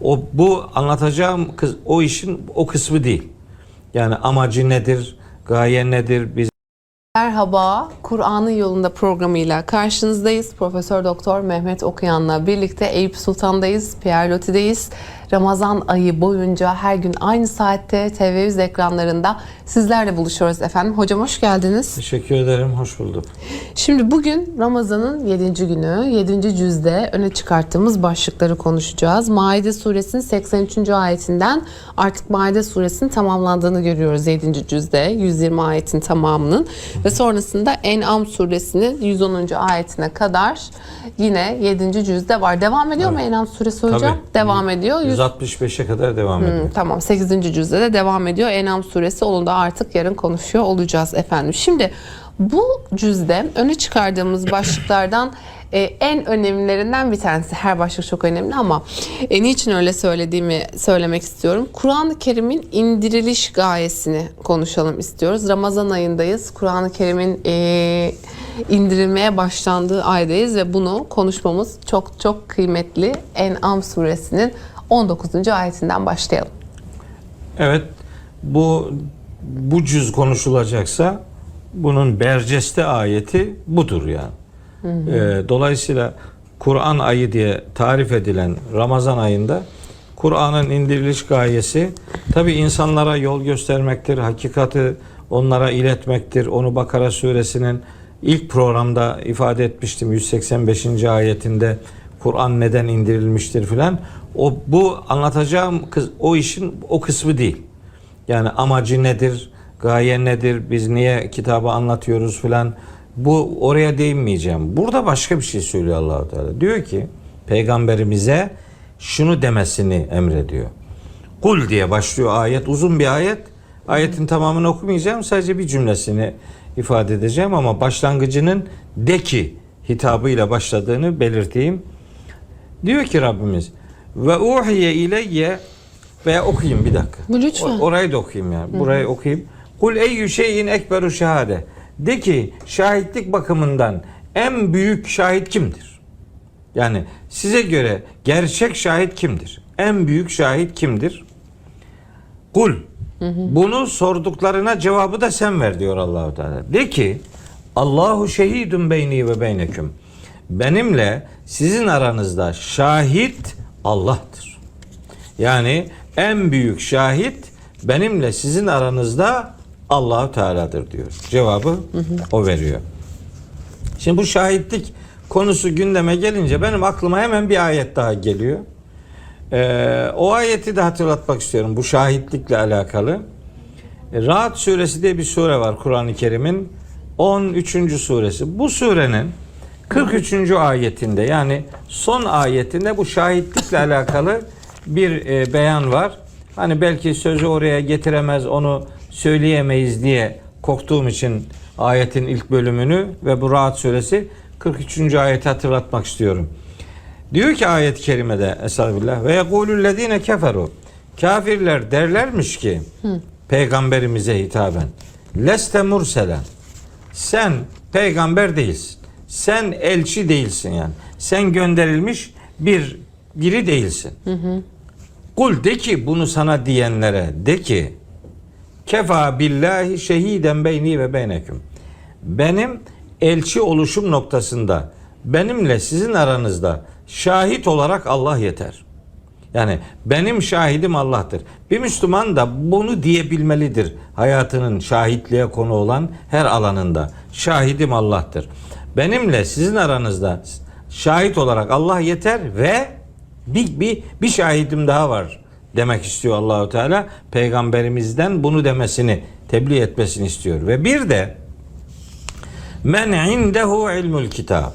Bu anlatacağım o işin o kısmı değil. Yani amacı nedir, gaye nedir? Merhaba, Kur'an'ın Yolunda programıyla karşınızdayız. Profesör Doktor Mehmet Okuyan'la birlikte Eyüp Sultan'dayız, Pierre Loti'deyiz. Ramazan ayı boyunca her gün aynı saatte TV100 ekranlarında sizlerle buluşuyoruz efendim. Hocam hoş geldiniz. Teşekkür ederim, hoş bulduk. Şimdi bugün Ramazan'ın 7. günü, 7. cüzde öne çıkarttığımız başlıkları konuşacağız. Maide suresinin 83. ayetinden artık Maide suresinin tamamlandığını görüyoruz 7. cüzde, 120 ayetin tamamının. Ve sonrasında En'am suresinin 110. ayetine kadar yine 7. cüzde var. Devam ediyor mu En'am suresi hocam? Tabii. Devam ediyor. 165'e kadar devam ediyor. Tamam, 8. cüzde de devam ediyor. En'am suresi, onu da artık yarın konuşuyor olacağız efendim. Şimdi bu cüzde öne çıkardığımız başlıklardan en önemlilerinden bir tanesi. Her başlık çok önemli ama niçin öyle söylediğimi söylemek istiyorum. Kur'an-ı Kerim'in indiriliş gayesini konuşalım istiyoruz. Ramazan ayındayız. Kur'an-ı Kerim'in indirilmeye başlandığı aydayız ve bunu konuşmamız çok çok kıymetli. En'am suresinin 19. ayetinden başlayalım. Evet, bu cüz konuşulacaksa bunun berceste ayeti budur yani. Dolayısıyla Kur'an ayı diye tarif edilen Ramazan ayında Kur'an'ın indiriliş gayesi tabi insanlara yol göstermektir, hakikati onlara iletmektir. Onu Bakara suresinin ilk programda ifade etmiştim, 185. ayetinde Kur'an neden indirilmiştir filan. Bu anlatacağım o işin o kısmı değil. Yani amacı nedir, gaye nedir, biz niye kitabı anlatıyoruz filan. Bu oraya değinmeyeceğim. Burada başka bir şey söylüyor Allah-u Teala. Diyor ki peygamberimize şunu demesini emrediyor. Kul diye başlıyor ayet. Uzun bir ayet. Ayetin tamamını okumayacağım. Sadece bir cümlesini ifade edeceğim ama başlangıcının de ki hitabıyla başladığını belirteyim. Diyor ki Rabbimiz ve uhiye ileyye veya okuyayım bir dakika. Lütfen. Orayı da okuyayım yani. Burayı okuyayım. Kul eyyü şeyin ekberu şehade. De ki şahitlik bakımından en büyük şahit kimdir? Yani size göre gerçek şahit kimdir? En büyük şahit kimdir? Kul. Bunu sorduklarına cevabı da sen ver diyor Allah-u Teala. De ki Allahu şehidun beyni ve beyneküm. Benimle sizin aranızda şahit Allah'tır. Yani en büyük şahit benimle sizin aranızda Allah-u Teala'dır diyor. Cevabı o veriyor. Şimdi bu şahitlik konusu gündeme gelince benim aklıma hemen bir ayet daha geliyor. O ayeti de hatırlatmak istiyorum bu şahitlikle alakalı. Ra'd suresi diye bir sure var Kur'an-ı Kerim'in 13. suresi. Bu surenin 43. ayetinde yani son ayetinde bu şahitlikle alakalı bir beyan var. Hani belki sözü oraya getiremez, onu söyleyemeyiz diye korktuğum için ayetin ilk bölümünü ve bu Ra'd suresi 43. ayeti hatırlatmak istiyorum. Diyor ki ayet-i kerimede Estağfirullah ve yekulüllezine keferu. Kafirler derlermiş ki peygamberimize hitaben leste murselen. Sen peygamber değilsin. Sen elçi değilsin yani. Sen gönderilmiş biri değilsin. Kul de ki bunu sana diyenlere de ki kefa billahi şehiden beyni ve beyneküm. Benim elçi oluşum noktasında benimle sizin aranızda şahit olarak Allah yeter. Yani benim şahidim Allah'tır. Bir Müslüman da bunu diyebilmelidir. Hayatının şahitliğe konu olan her alanında. Şahidim Allah'tır. Benimle sizin aranızda şahit olarak Allah yeter ve bir şahidim daha var demek istiyor Allahu Teala. Peygamberimizden bunu demesini, tebliğ etmesini istiyor. Ve bir de men indehu ilmul kitab.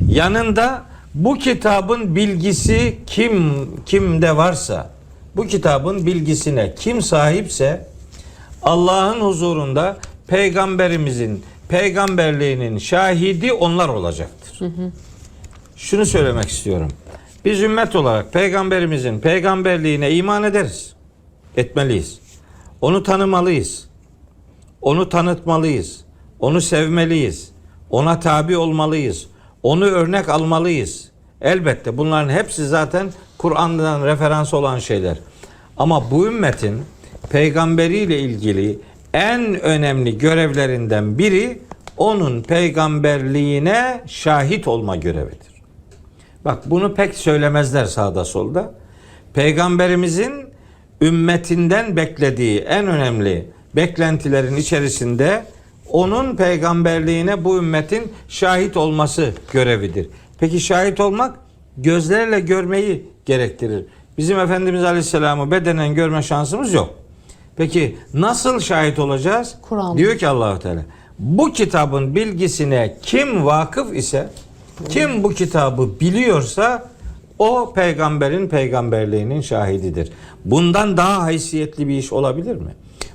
Yanında bu kitabın bilgisi kimde varsa, bu kitabın bilgisine kim sahipse Allah'ın huzurunda peygamberimizin peygamberliğinin şahidi onlar olacaktır. Şunu söylemek istiyorum. Biz ümmet olarak peygamberimizin peygamberliğine iman ederiz. Etmeliyiz. Onu tanımalıyız. Onu tanıtmalıyız. Onu sevmeliyiz. Ona tabi olmalıyız. Onu örnek almalıyız. Elbette bunların hepsi zaten Kur'an'dan referans olan şeyler. Ama bu ümmetin peygamberiyle ilgili en önemli görevlerinden biri onun peygamberliğine şahit olma görevidir. Bak bunu pek söylemezler sağda solda. Peygamberimizin ümmetinden beklediği en önemli beklentilerin içerisinde onun peygamberliğine bu ümmetin şahit olması görevidir. Peki şahit olmak gözlerle görmeyi gerektirir. Bizim Efendimiz Aleyhisselam'ı bedenen görme şansımız yok. Peki nasıl şahit olacağız? Kur'an. Diyor ki Allah-u Teala, bu kitabın bilgisine kim vakıf ise, kim bu kitabı biliyorsa o peygamberin peygamberliğinin şahididir. Bundan daha haysiyetli bir iş olabilir mi?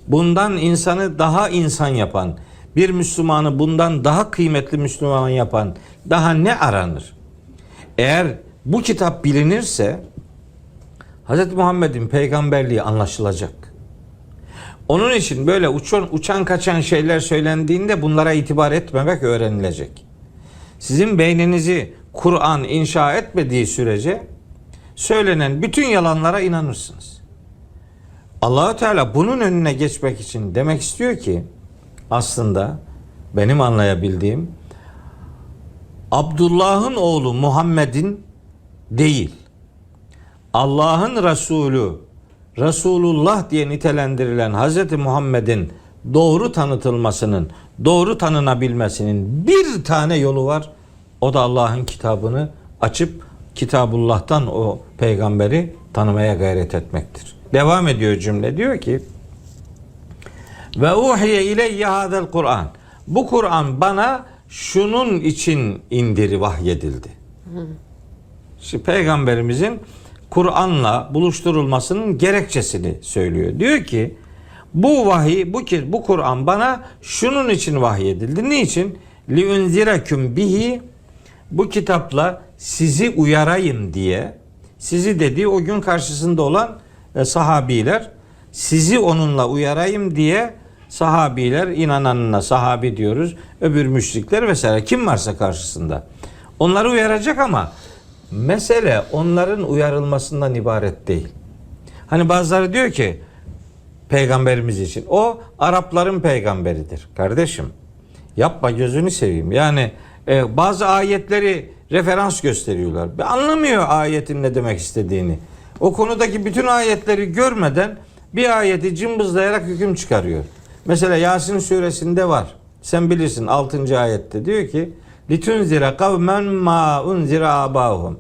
Bundan insanı daha insan yapan, bir Müslümanı bundan daha kıymetli Müslüman yapan daha ne aranır? Eğer bu kitap bilinirse Hz. Muhammed'in peygamberliği anlaşılacak. Onun için böyle uçan kaçan şeyler söylendiğinde bunlara itibar etmemek öğrenilecek. Sizin beyninizi Kur'an inşa etmediği sürece söylenen bütün yalanlara inanırsınız. Allah-u Teala bunun önüne geçmek için demek istiyor ki aslında benim anlayabildiğim Abdullah'ın oğlu Muhammed'in değil, Allah'ın Resulü Resulullah diye nitelendirilen Hz. Muhammed'in doğru tanıtılmasının, doğru tanınabilmesinin bir tane yolu var. O da Allah'ın kitabını açıp Kitabullah'tan o peygamberi tanımaya gayret etmektir. Devam ediyor cümle, diyor ki ve uhiye ileyye hadel Kur'an. Bu Kur'an bana şunun için vahyedildi. Şimdi peygamberimizin Kur'an'la buluşturulmasının gerekçesini söylüyor. Diyor ki bu vahiy, bu Kur'an bana şunun için vahyedildi. Niçin? Li unziraküm bihi, bu kitapla sizi uyarayım diye. Sizi dediği o gün karşısında olan sahabiler, sizi onunla uyarayım diye sahabiler, inananına sahabi diyoruz, öbür müşrikler vesaire kim varsa karşısında onları uyaracak ama mesele onların uyarılmasından ibaret değil. Hani bazıları diyor ki peygamberimiz için o Arapların peygamberidir. Kardeşim yapma, gözünü seveyim. Yani bazı ayetleri referans gösteriyorlar. Anlamıyor ayetin ne demek istediğini. O konudaki bütün ayetleri görmeden bir ayeti cımbızlayarak hüküm çıkarıyor. Mesela Yasin suresinde var. Sen bilirsin 6. ayette diyor ki litunzira kavmen ma unzira abahum.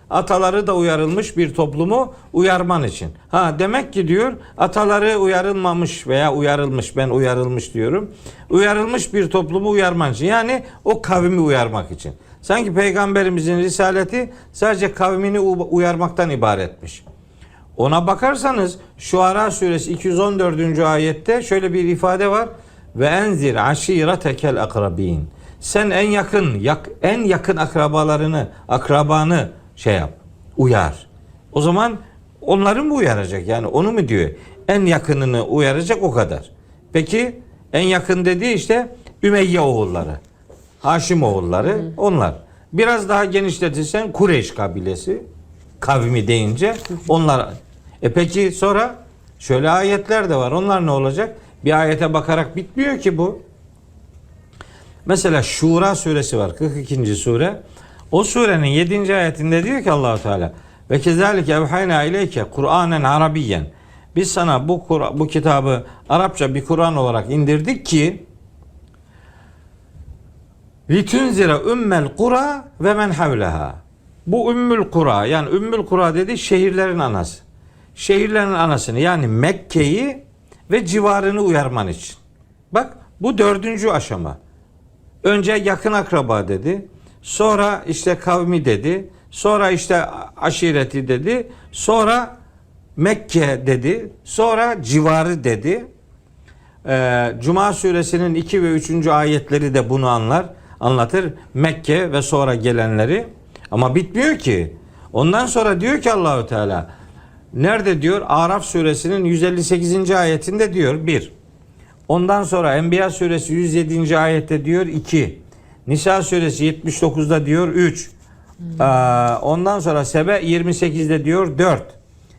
Ataları da uyarılmış bir toplumu uyarman için. Demek ki diyor ataları uyarılmamış veya uyarılmış, ben uyarılmış diyorum. Uyarılmış bir toplumu uyarman için. Yani o kavmi uyarmak için. Sanki peygamberimizin risaleti sadece kavmini uyarmaktan ibaretmiş. Ona bakarsanız Şuara suresi 214. ayette şöyle bir ifade var. Ve enzir aşiretekel akrabin. Sen en yakın akrabanı şey yap, uyar. O zaman onları mı uyaracak? Yani onu mu diyor? En yakınını uyaracak, o kadar. Peki en yakın dediği işte Ümeyye oğulları, Haşim oğulları, onlar. Biraz daha genişletirsen Kureyş kabilesi, kavmi deyince onlar. Peki sonra şöyle ayetler de var. Onlar ne olacak? Bir ayete bakarak bitmiyor ki bu. Mesela Şura suresi var. 42. sure. O surenin 7. ayetinde diyor ki Allah-u Teala ve kezalike evhayna ileyke Kur'anen Arabiyyen. Biz sana bu kitabı Arapça bir Kur'an olarak indirdik ki litunzira ümmel kura ve men havleha. Bu ümmül kura, yani ümmül kura dedi şehirlerin anası. Şehirlerin anasını, yani Mekke'yi ve civarını uyarman için. Bak bu 4. aşama. Önce yakın akraba dedi. Sonra işte kavmi dedi. Sonra işte aşireti dedi. Sonra Mekke dedi. Sonra civarı dedi. Cuma suresinin 2 ve 3. ayetleri de bunu anlatır. Mekke ve sonra gelenleri. Ama bitmiyor ki. Ondan sonra diyor ki Allahu Teala, nerede diyor? Araf suresinin 158. ayetinde diyor 1. Ondan sonra Enbiya suresi 107. ayette diyor 2. Nisa suresi 79'da diyor 3. Ondan sonra Sebe 28'de diyor 4.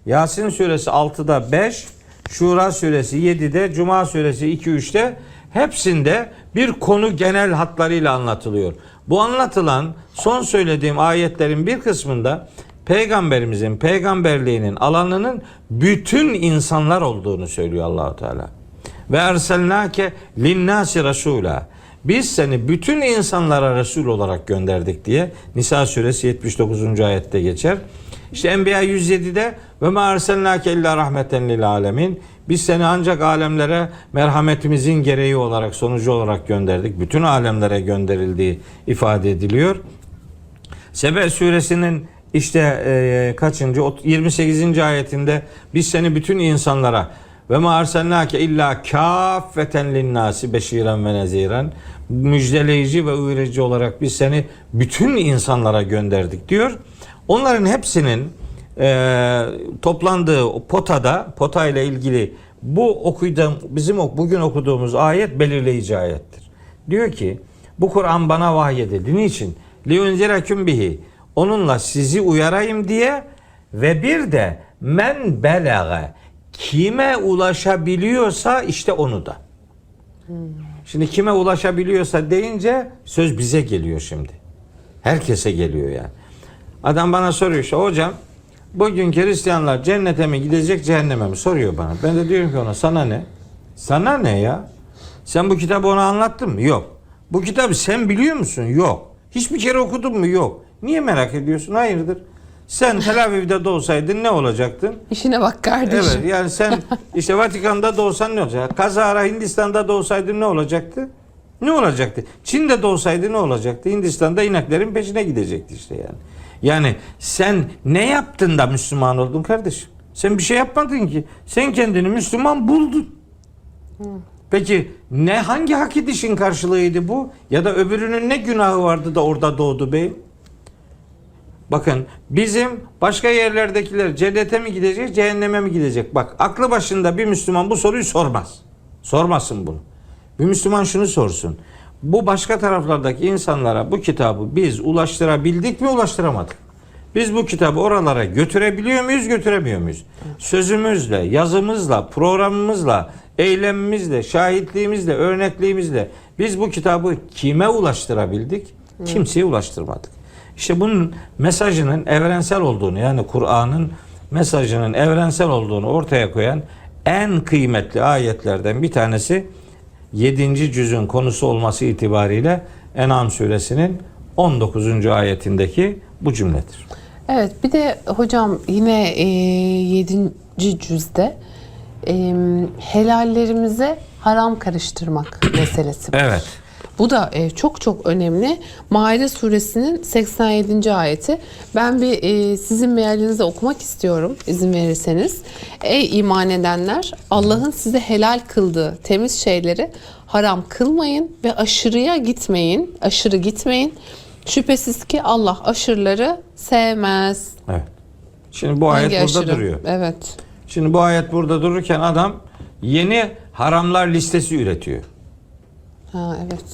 Yasin suresi 6'da 5. Şura suresi 7'de. Cuma suresi 2-3'te. Hepsinde bir konu genel hatlarıyla anlatılıyor. Bu anlatılan son söylediğim ayetlerin bir kısmında Peygamberimizin peygamberliğinin alanının bütün insanlar olduğunu söylüyor Allahu Teala. Ve erselnake linnâsi rasûlâ. Biz seni bütün insanlara Resul olarak gönderdik diye Nisa suresi 79. ayette geçer. İşte Enbiya 107'de ve mâ erselnâke illâ rahmeten lil âlemin. Biz seni ancak alemlere merhametimizin gereği olarak, sonucu olarak gönderdik. Bütün alemlere gönderildiği ifade ediliyor. Sebe suresinin işte kaçıncı? 28. ayetinde biz seni bütün insanlara ve ma arsalnake illa kaffeten linnâsi beşiren ve neziren, müjdeleyici ve uyarıcı olarak biz seni bütün insanlara gönderdik diyor. Onların hepsinin toplandığı pota ile ilgili bu bizim bugün okuduğumuz ayet belirleyici ayettir. Diyor ki bu Kur'an bana vahyedildi. Niçin? Liunziraküm bihi. Onunla sizi uyarayım diye ve bir de men belage. Kime ulaşabiliyorsa işte onu da. Şimdi kime ulaşabiliyorsa deyince söz bize geliyor şimdi. Herkese geliyor yani. Adam bana soruyor işte hocam bugün Hristiyanlar cennete mi gidecek cehenneme mi soruyor bana. Ben de diyorum ki ona sana ne? Sana ne ya? Sen bu kitabı ona anlattın mı? Yok. Bu kitabı sen biliyor musun? Yok. Hiçbir kere okudun mu? Yok. Niye merak ediyorsun? Hayırdır? Sen Tel Aviv'de doğsaydın ne olacaktın? İşine bak kardeşim. Evet yani sen işte Vatikan'da doğsan ne olacak? Kazara Hindistan'da doğsaydın ne olacaktı? Ne olacaktı? Çin'de doğsaydı ne olacaktı? Hindistan'da ineklerin peşine gidecekti işte yani. Yani sen ne yaptın da Müslüman oldun kardeşim? Sen bir şey yapmadın ki. Sen kendini Müslüman buldun. Peki hangi hak edişin karşılığıydı bu? Ya da öbürünün ne günahı vardı da orada doğdu beyim? Bakın bizim başka yerlerdekiler cennete mi gidecek, cehenneme mi gidecek? Bak aklı başında bir Müslüman bu soruyu sormaz. Sormasın bunu. Bir Müslüman şunu sorsun. Bu başka taraflardaki insanlara bu kitabı biz ulaştırabildik mi, ulaştıramadık? Biz bu kitabı oralara götürebiliyor muyuz, götüremiyor muyuz? Sözümüzle, yazımızla, programımızla, eylemimizle, şahitliğimizle, örnekliğimizle biz bu kitabı kime ulaştırabildik? Kimseye ulaştırmadık. İşte bunun mesajının evrensel olduğunu, yani Kur'an'ın mesajının evrensel olduğunu ortaya koyan en kıymetli ayetlerden bir tanesi 7. cüzün konusu olması itibariyle En'am suresinin 19. ayetindeki bu cümledir. Evet, bir de hocam yine 7. cüzde helallerimize haram karıştırmak meselesi var. Evet. Bu da çok çok önemli. Maide suresinin 87. ayeti. Ben bir sizin mealinizi okumak istiyorum izin verirseniz. Ey iman edenler, Allah'ın size helal kıldığı temiz şeyleri haram kılmayın ve aşırıya gitmeyin. Aşırı gitmeyin. Şüphesiz ki Allah aşırıları sevmez. Evet. Şimdi bu ayet Hangi burada aşırı? duruyor. Evet. Şimdi bu ayet burada dururken adam yeni haramlar listesi üretiyor. Ha, evet.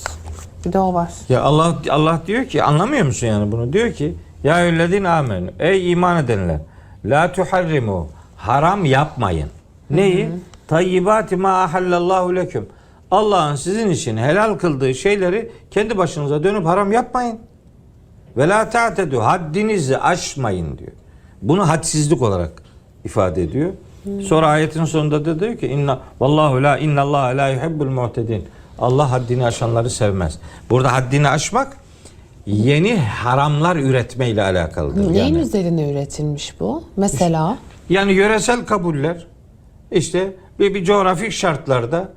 Bir de o var. Ya Allah diyor ki, anlamıyor musun yani bunu? Diyor ki ya eyyühellezine amenü, ey iman edenler, la tuharrimu, haram yapmayın. Neyi? Tayyibati ma ahallallahu leküm. Allah'ın sizin için helal kıldığı şeyleri kendi başınıza dönüp haram yapmayın. Ve la ta'tedu, haddinizi aşmayın diyor. Bunu hadsizlik olarak ifade ediyor. Sonra ayetin sonunda da diyor ki innallaha la yuhibbul mu'tedin. Allah haddini aşanları sevmez. Burada haddini aşmak yeni haramlar üretmeyle alakalıdır. Neyin üzerine üretilmiş bu? Mesela? Yani yöresel kabuller, işte bir coğrafik şartlarda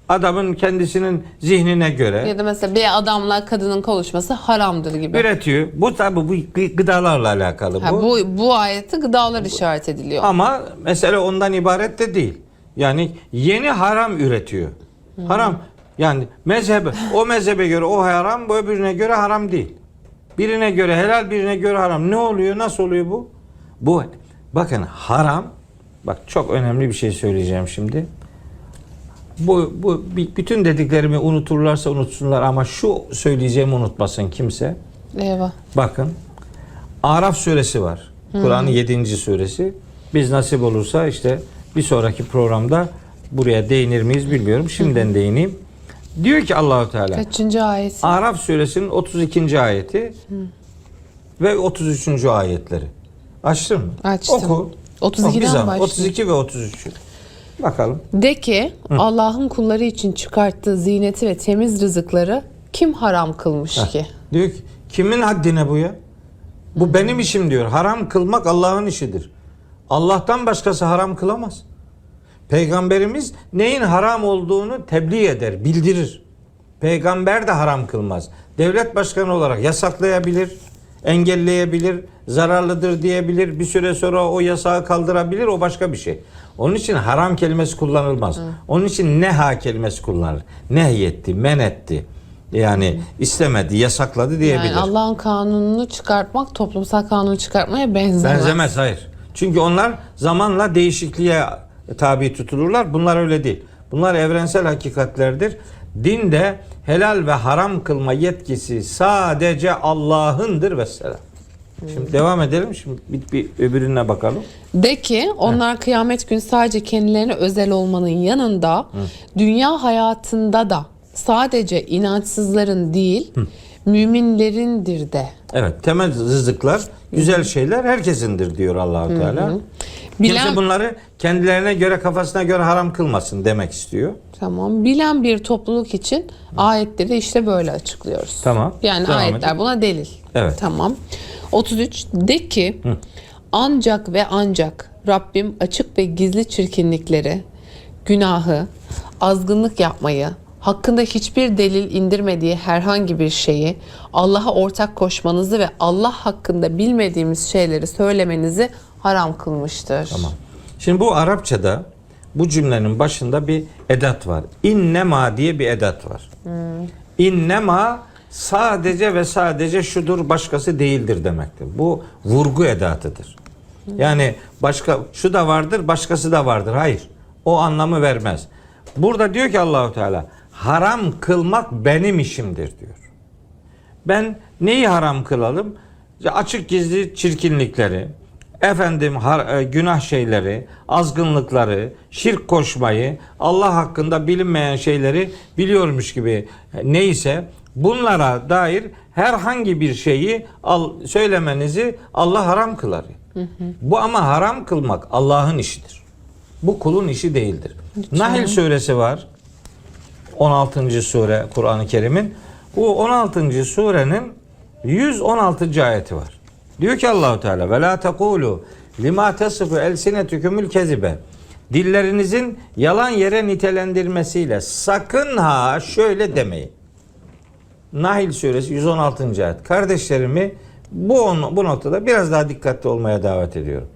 adamın kendisinin zihnine göre Ya da mesela bir adamla kadının konuşması haramdır gibi. üretiyor. Bu tabi bu gıdalarla alakalı Bu ayette gıdalar işaret ediliyor. Ama mesele ondan ibaret de değil. Yani yeni haram üretiyor. Haram yani o mezhebe göre o haram, bu öbürüne göre haram değil. Birine göre helal, birine göre haram. Ne oluyor? Nasıl oluyor bu? Bakın haram, bak çok önemli bir şey söyleyeceğim şimdi. Bütün dediklerimi unuturlarsa unutsunlar ama şu söyleyeceğimi unutmasın kimse. Eyvah. Bakın Araf suresi var. Kur'an'ın 7. suresi. Biz nasip olursa işte bir sonraki programda buraya değinir miyiz bilmiyorum. Şimdiden değineyim. Diyor ki Allahu Teala. Kaçıncı ayet? Araf suresinin 32. ayeti ve 33. ayetleri. Açtın mı? Açtım. Oku. 32'den başlıyor. 32 ve 33. Bakalım. De ki Allah'ın kulları için çıkarttığı zineti ve temiz rızıkları kim haram kılmış ki? Diyor ki kimin haddine bu ya? Bu benim işim diyor. Haram kılmak Allah'ın işidir. Allah'tan başkası haram kılamaz. Peygamberimiz neyin haram olduğunu tebliğ eder, bildirir. Peygamber de haram kılmaz. Devlet başkanı olarak yasaklayabilir, engelleyebilir, zararlıdır diyebilir. Bir süre sonra o yasağı kaldırabilir, o başka bir şey. Onun için haram kelimesi kullanılmaz. Onun için neha kelimesi kullanılır. Nehyetti, men etti. Yani istemedi, yasakladı diyebilir. Yani Allah'ın kanununu çıkartmak toplumsal kanunu çıkartmaya benzemez. Benzemez, hayır. Çünkü onlar zamanla değişikliğe tabi tutulurlar. Bunlar öyle değil. Bunlar evrensel hakikatlerdir. Dinde helal ve haram kılma yetkisi sadece Allah'ındır vesselam. Şimdi devam edelim. Şimdi bir öbürüne bakalım. De ki onlar kıyamet günü sadece kendilerine özel olmanın yanında dünya hayatında da sadece inançsızların değil müminlerindir de. Evet, temel rızıklar, güzel şeyler herkesindir diyor Allahu Teala. Kimse bunları kendilerine göre, kafasına göre haram kılmasın demek istiyor. Tamam. Bilen bir topluluk için ayetleri işte böyle açıklıyoruz. Tamam. Yani Devam ayetler edelim. buna delil. Evet. Tamam. 33 de ki ancak ve ancak Rabbim açık ve gizli çirkinlikleri, günahı, azgınlık yapmayı, hakkında hiçbir delil indirmediği herhangi bir şeyi, Allah'a ortak koşmanızı ve Allah hakkında bilmediğimiz şeyleri söylemenizi haram kılmıştır. Tamam. Şimdi bu Arapçada bu cümlenin başında bir edat var. İnnema diye bir edat var. İnnema sadece ve sadece şudur, başkası değildir demektir. Bu vurgu edatıdır. Yani başka şu da vardır, başkası da vardır. Hayır. O anlamı vermez. Burada diyor ki Allahu Teala haram kılmak benim işimdir diyor. Ben neyi haram kılalım? Açık gizli çirkinlikleri, günah şeyleri, azgınlıkları, şirk koşmayı, Allah hakkında bilinmeyen şeyleri biliyormuş gibi neyse bunlara dair herhangi bir şeyi söylemenizi Allah haram kılar. Bu ama haram kılmak Allah'ın işidir. Bu kulun işi değildir. Nahl suresi var. 16. sure Kur'an-ı Kerim'in. Bu 16. surenin 116. ayeti var. Diyor ki Allahu Teala ve la tekulu lima tasifu elsinetukumul kezibe. Dillerinizin yalan yere nitelendirmesiyle sakın ha şöyle demeyin. Nahl suresi 116. ayet. Kardeşlerimi bu noktada biraz daha dikkatli olmaya davet ediyorum.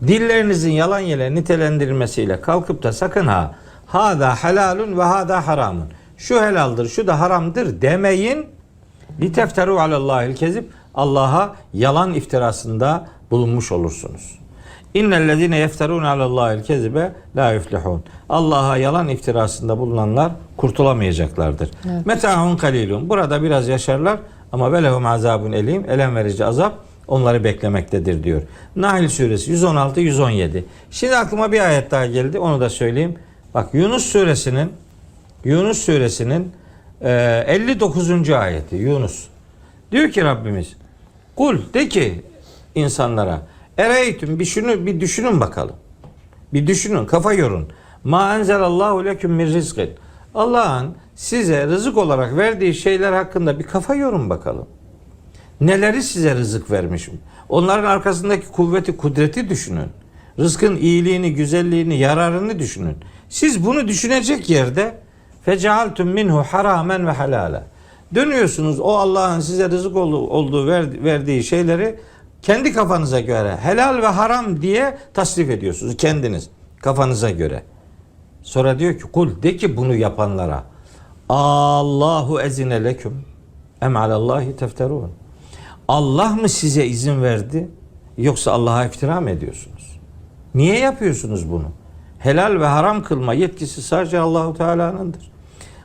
Dillerinizin yalan yere nitelendirilmesiyle kalkıp da sakın ha hada halalun ve hada haramun. Şu helaldir, şu da haramdır demeyin. Litefteru alallahil kezib. Allah'a yalan iftirasında bulunmuş olursunuz. İnnellezine yefterun alallahil kezibe la yuflihun. Allah'a yalan iftirasında bulunanlar kurtulamayacaklardır. Evet. Meta'un kalilun. Burada biraz yaşarlar ama velehum azabun elim. Elem verici azap onları beklemektedir diyor. Nahl suresi 116 117. Şimdi aklıma bir ayet daha geldi. Onu da söyleyeyim. Bak Yunus suresinin 59. ayeti Yunus. Diyor ki Rabbimiz kul de ki insanlara ereytüm bir düşünün bakalım. Bir düşünün, kafa yorun. Ma enzelallahu leküm min rizqin. Allah'ın size rızık olarak verdiği şeyler hakkında bir kafa yorun bakalım. Neleri size rızık vermişim? Onların arkasındaki kuvveti, kudreti düşünün. Rızkın iyiliğini, güzelliğini, yararını düşünün. Siz bunu düşünecek yerde fecealtum minhu haramen ve halala. Dönüyorsunuz o Allah'ın size rızık olduğu verdiği şeyleri kendi kafanıza göre helal ve haram diye tasnif ediyorsunuz kendiniz kafanıza göre. Sonra diyor ki kul de ki bunu yapanlara Allahu ezine leküm em alallahi tefterun. Allah mı size izin verdi yoksa Allah'a iftira mı ediyorsunuz? Niye yapıyorsunuz bunu? Helal ve haram kılma yetkisi sadece Allahu Teala'nındır.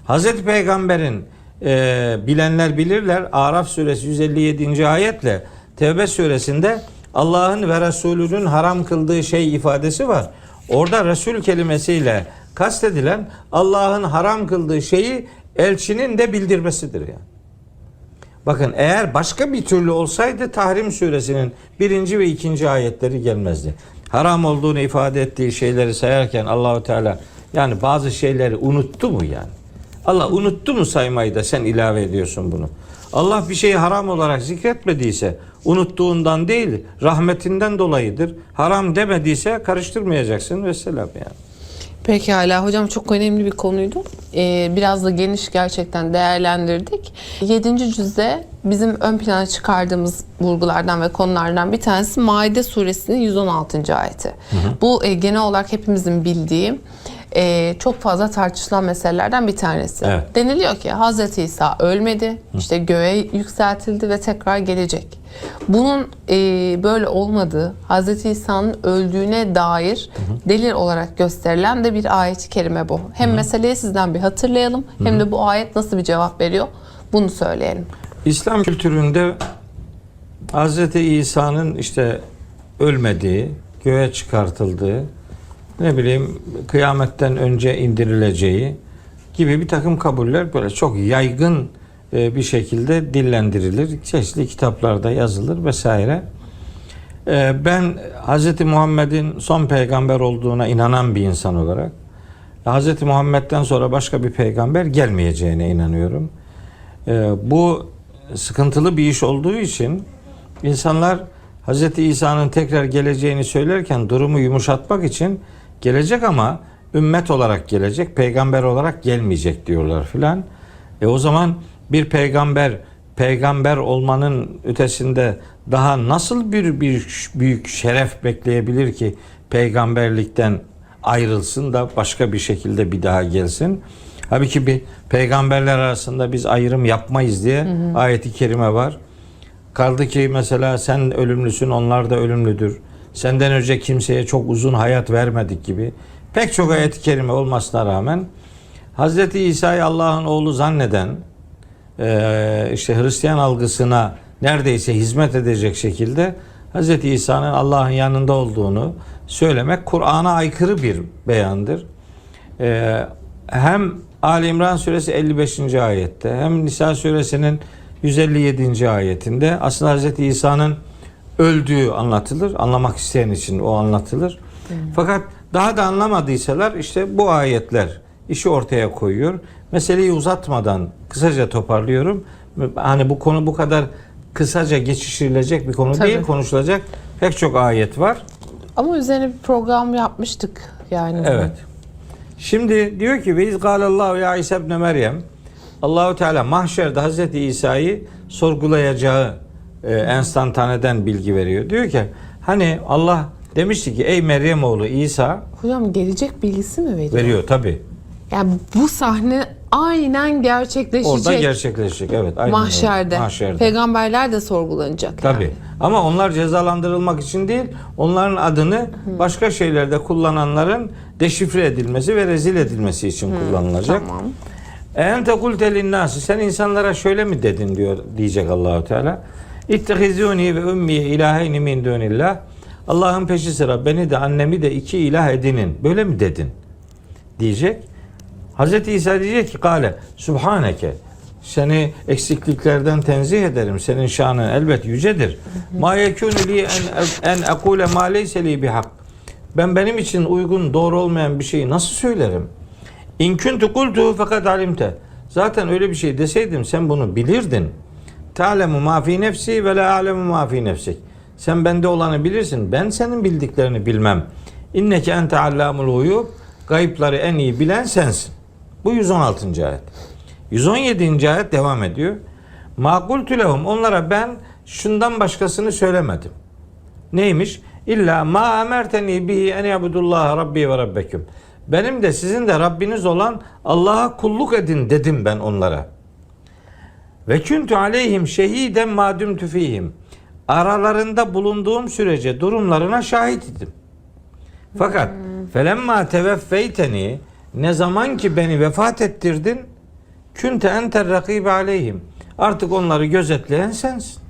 Hazreti Peygamber'in bilenler bilirler Araf suresi 157. ayetle Tevbe suresinde Allah'ın ve Resulünün haram kıldığı şey ifadesi var. Orada Resul kelimesiyle kastedilen Allah'ın haram kıldığı şeyi elçinin de bildirmesidir yani. Bakın eğer başka bir türlü olsaydı Tahrim suresinin 1. ve 2. ayetleri gelmezdi. Haram olduğunu ifade ettiği şeyleri sayarken Allahu Teala yani bazı şeyleri unuttu mu yani? Allah unuttu mu saymayı da sen ilave ediyorsun bunu? Allah bir şeyi haram olarak zikretmediyse unuttuğundan değil rahmetinden dolayıdır. Haram demediyse karıştırmayacaksın vesselam yani. Pekala hocam, çok önemli bir konuydu. Biraz da geniş gerçekten değerlendirdik. 7. cüzde bizim ön plana çıkardığımız vurgulardan ve konulardan bir tanesi Maide suresinin 116. ayeti. Bu genel olarak hepimizin bildiği çok fazla tartışılan meselelerden bir tanesi. Evet. Deniliyor ki Hz. İsa ölmedi, işte göğe yükseltildi ve tekrar gelecek. Bunun böyle olmadığı, Hz. İsa'nın öldüğüne dair delil olarak gösterilen de bir ayet-i kerime bu. Hem meseleyi sizden bir hatırlayalım, hem de bu ayet nasıl bir cevap veriyor bunu söyleyelim. İslam kültüründe Hz. İsa'nın işte ölmediği, göğe çıkartıldığı, ne bileyim kıyametten önce indirileceği gibi bir takım kabuller böyle çok yaygın bir şekilde dillendirilir. Çeşitli kitaplarda yazılır vesaire. Ben Hz. Muhammed'in son peygamber olduğuna inanan bir insan olarak Hz. Muhammed'den sonra başka bir peygamber gelmeyeceğine inanıyorum. Bu sıkıntılı bir iş olduğu için insanlar Hz. İsa'nın tekrar geleceğini söylerken durumu yumuşatmak için gelecek ama ümmet olarak gelecek, peygamber olarak gelmeyecek diyorlar filan. O zaman bir peygamber olmanın ötesinde daha nasıl bir büyük şeref bekleyebilir ki peygamberlikten ayrılsın da başka bir şekilde bir daha gelsin? Halbuki bir peygamberler arasında biz ayrım yapmayız diye ayet-i kerime var. Kaldı ki mesela sen ölümlüsün, onlar da ölümlüdür. Senden önce kimseye çok uzun hayat vermedik gibi pek çok ayet-i kerime olmasına rağmen Hz. İsa'yı Allah'ın oğlu zanneden işte Hristiyan algısına neredeyse hizmet edecek şekilde Hz. İsa'nın Allah'ın yanında olduğunu söylemek Kur'an'a aykırı bir beyandır. Hem Ali İmran suresi 55. ayette hem Nisa suresinin 157. ayetinde aslında Hz. İsa'nın öldüğü anlatılır. Anlamak isteyen için o anlatılır. Fakat daha da anlamadıysalar işte bu ayetler işi ortaya koyuyor. Meseleyi uzatmadan kısaca toparlıyorum. Hani bu konu bu kadar kısaca geçiştirilecek bir konu değil. Konuşulacak pek çok ayet var. Ama üzerine bir program yapmıştık yani. Evet. Şimdi diyor ki ve izgalallahu ya İsa ibn Meryem, Allahu Teala mahşerde Hazreti İsa'yı sorgulayacağı enstantaneden bilgi veriyor. Diyor ki hani Allah demişti ki ey Meryem oğlu İsa, hocam gelecek bilgisi mi veriyor? Veriyor tabi. Yani bu sahne aynen gerçekleşecek. Orada gerçekleşecek, evet. Aynen Mahşerde. Mahşerde. Peygamberler de sorgulanacak. Tabi. Yani. Ama onlar cezalandırılmak için değil, onların adını başka şeylerde kullananların deşifre edilmesi ve rezil edilmesi için kullanılacak. Tamam. Ente kulte linnâsi, sen insanlara şöyle mi dedin diyor, diyecek Allahu Teala. İttehizûni ve ümmiye ilâheyni min dûnillah. Allah'ın peşi sıra beni de annemi de iki ilah edinin. Böyle mi dedin? Diyecek. Hazreti İsa diyecek ki kâle subhaneke, seni eksikliklerden tenzih ederim. Senin şanın elbet yücedir. Ma yekûnü li en ekûle mâ leyse li bihak. Benim için uygun, doğru olmayan bir şeyi nasıl söylerim? İn kuntu kultu fakat alimte. Zaten öyle bir şey deseydim sen bunu bilirdin. Ta'lemu ma fi nefsi ve la a'lemu ma fi nefsik. Sen bende olanı bilirsin. Ben senin bildiklerini bilmem. İnneke ente allamul guyub. Gayıpları en iyi bilen sensin. Bu 116. ayet. 117. ayet devam ediyor. Ma kultu lehum. Onlara ben şundan başkasını söylemedim. Neymiş? İlla ma emerteni bihi en yabudullah rabbi ve rabbeküm. Benim de sizin de Rabbiniz olan Allah'a kulluk edin dedim ben onlara. Ve kuntu aleyhim şehiden ma dumtu fihim. Aralarında bulunduğum sürece durumlarına şahit idim. Fakat felemma teveffeyteni, ne zaman ki beni vefat ettirdin, kunte enter rakibe aleyhim. Artık onları gözetleyen sensin.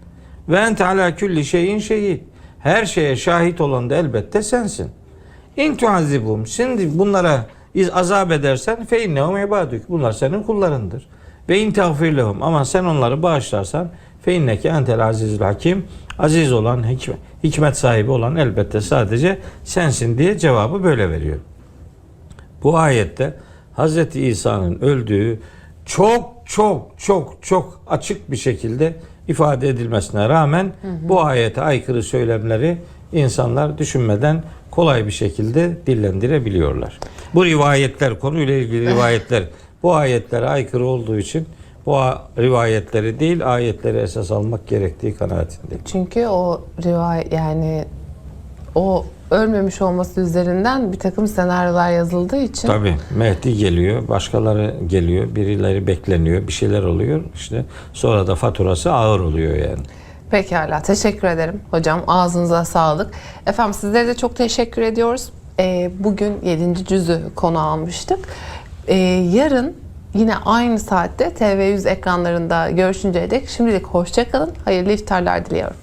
Ve ente ala külli şeyin şehid. Her şeye şahit olan da elbette sensin. İn tuazibum. Şimdi bunlara azap edersen fe innehum ibaduk. Bunlar senin kullarındır. Ve in tağfir lehum. Ama sen onları bağışlarsan fe inneke entel azizül hakim. Aziz olan, hikmet sahibi olan elbette sadece sensin diye cevabı böyle veriyor. Bu ayette Hz. İsa'nın öldüğü çok açık bir şekilde ifade edilmesine rağmen bu ayete aykırı söylemleri insanlar düşünmeden kolay bir şekilde dillendirebiliyorlar. Bu rivayetler, konuyla ilgili rivayetler bu ayetlere aykırı olduğu için bu rivayetleri değil ayetleri esas almak gerektiği kanaatindeyim. Çünkü o rivayet, yani o ölmemiş olması üzerinden bir takım senaryolar yazıldığı için. Tabii Mehdi geliyor, başkaları geliyor, birileri bekleniyor, bir şeyler oluyor. İşte sonra da faturası ağır oluyor yani. Pekala, teşekkür ederim hocam. Ağzınıza sağlık. Efendim sizlere de çok teşekkür ediyoruz. Bugün 7. cüzü konu almıştık. Yarın yine aynı saatte TV100 ekranlarında görüşünceye dek şimdilik hoşça kalın. Hayırlı iftarlar diliyorum.